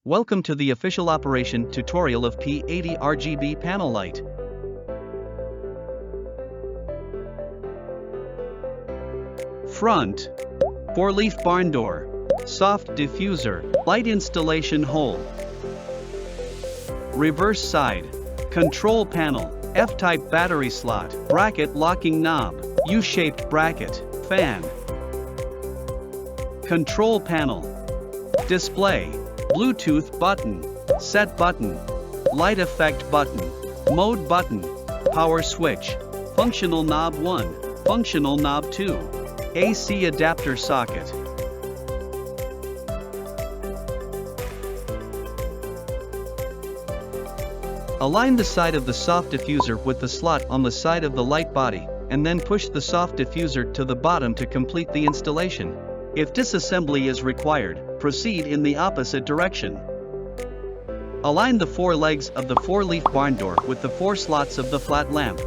Welcome to the official operation tutorial of P80RGB panel light. Front 4-leaf barn door, soft diffuser, light installation hole. Reverse side, control panel, F-type battery slot, bracket locking knob, U-shaped bracket, fan. Control panel, display, Bluetooth button, set button, light effect button, mode button, power switch, functional knob 1, functional knob 2, AC adapter socket. Align the side of the soft diffuser with the slot on the side of the light body, and then push the soft diffuser to the bottom to complete the installation. If disassembly is required, proceed in the opposite direction. Align the 4 legs of the 4-leaf barn door with the 4 slots of the flat lamp.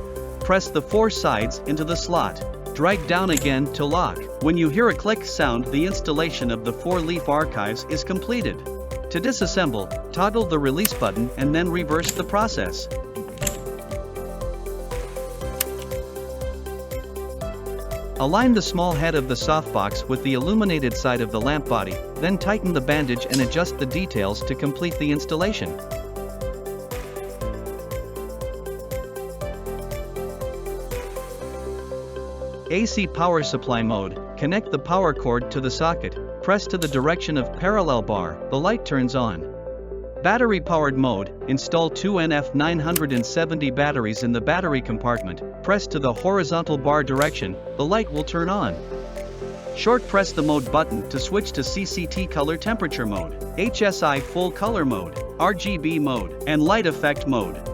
Press the 4 sides into the slot. Drag down again to lock. When you hear a click sound, the installation of the 4-leaf archives is completed. To disassemble, toggle the release button and then reverse the process. Align the small head of the softbox with the illuminated side of the lamp body, then tighten the bandage and adjust the details to complete the installation. AC power supply mode, connect the power cord to the socket, press to the direction of parallel bar, the light turns on. Battery powered mode, install 2 NF970 batteries in the battery compartment, press to the horizontal bar direction, the light will turn on. Short press the mode button to switch to CCT color temperature mode, HSI full color mode, RGB mode, and light effect mode.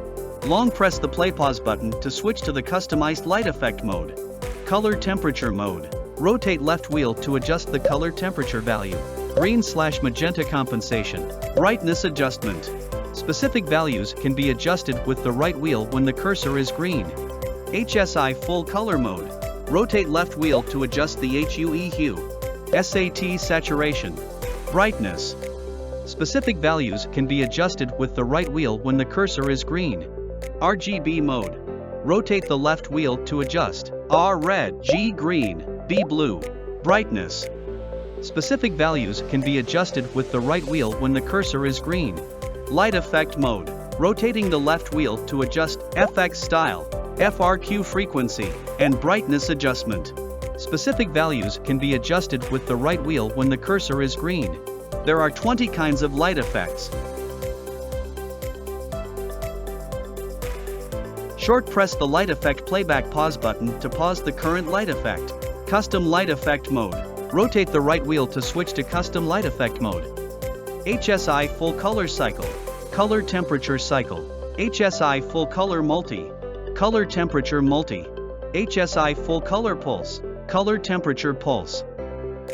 Long press the play pause button to switch to the customized light effect mode. Color temperature mode. Rotate left wheel to adjust the color temperature value. Green/magenta compensation. Brightness adjustment. Specific values can be adjusted with the right wheel when the cursor is green. HSI full color mode. Rotate left wheel to adjust the HUE hue. SAT saturation. Brightness. Specific values can be adjusted with the right wheel when the cursor is green. RGB mode. Rotate the left wheel to adjust R red, G green, B blue. Brightness. Specific values can be adjusted with the right wheel when the cursor is green. Light effect mode. Rotating the left wheel to adjust FX style, FRQ frequency, and brightness adjustment. Specific values can be adjusted with the right wheel when the cursor is green. There are 20 kinds of light effects. Short press the light effect playback pause button to pause the current light effect. Custom light effect mode. Rotate the right wheel to switch to custom light effect mode. HSI full color cycle. Color temperature cycle. HSI full color multi. Color temperature multi. HSI full color pulse. Color temperature pulse.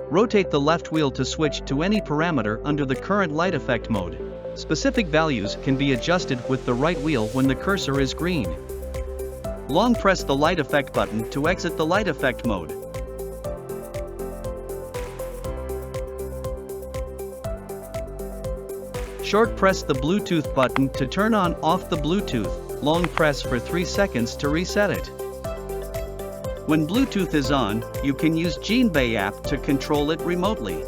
Rotate the left wheel to switch to any parameter under the current light effect mode. Specific values can be adjusted with the right wheel when the cursor is green. Long press the light effect button to exit the light effect mode. Short press the Bluetooth button to turn on off the Bluetooth, long press for 3 seconds to reset it. When Bluetooth is on, you can use Jinbei app to control it remotely.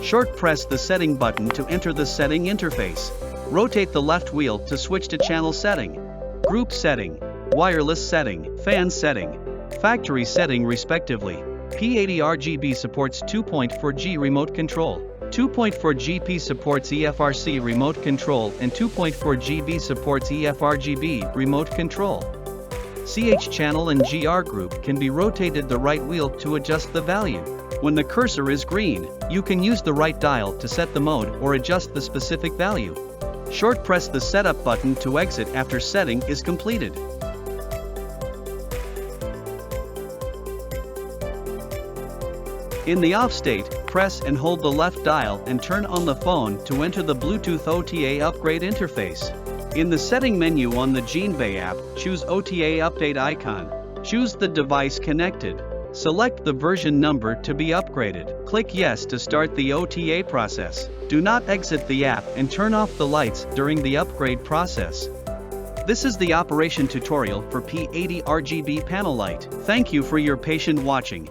Short press the setting button to enter the setting interface. Rotate the left wheel to switch to channel setting, group setting, wireless setting, fan setting, factory setting respectively. P80RGB supports 2.4G remote control, 2.4GP supports EFRC remote control and 2.4GB supports EFRGB remote control. CH channel and GR group can be rotated the right wheel to adjust the value. When the cursor is green, you can use the right dial to set the mode or adjust the specific value. Short press the setup button to exit after setting is completed. In the off state, press and hold the left dial and turn on the phone to enter the Bluetooth OTA upgrade interface. In the setting menu on the Jinbei app, choose OTA update icon. Choose the device connected. Select the version number to be upgraded. Click Yes to start the OTA process. Do not exit the app and turn off the lights during the upgrade process. This is the operation tutorial for P80RGB panel light. Thank you for your patient watching.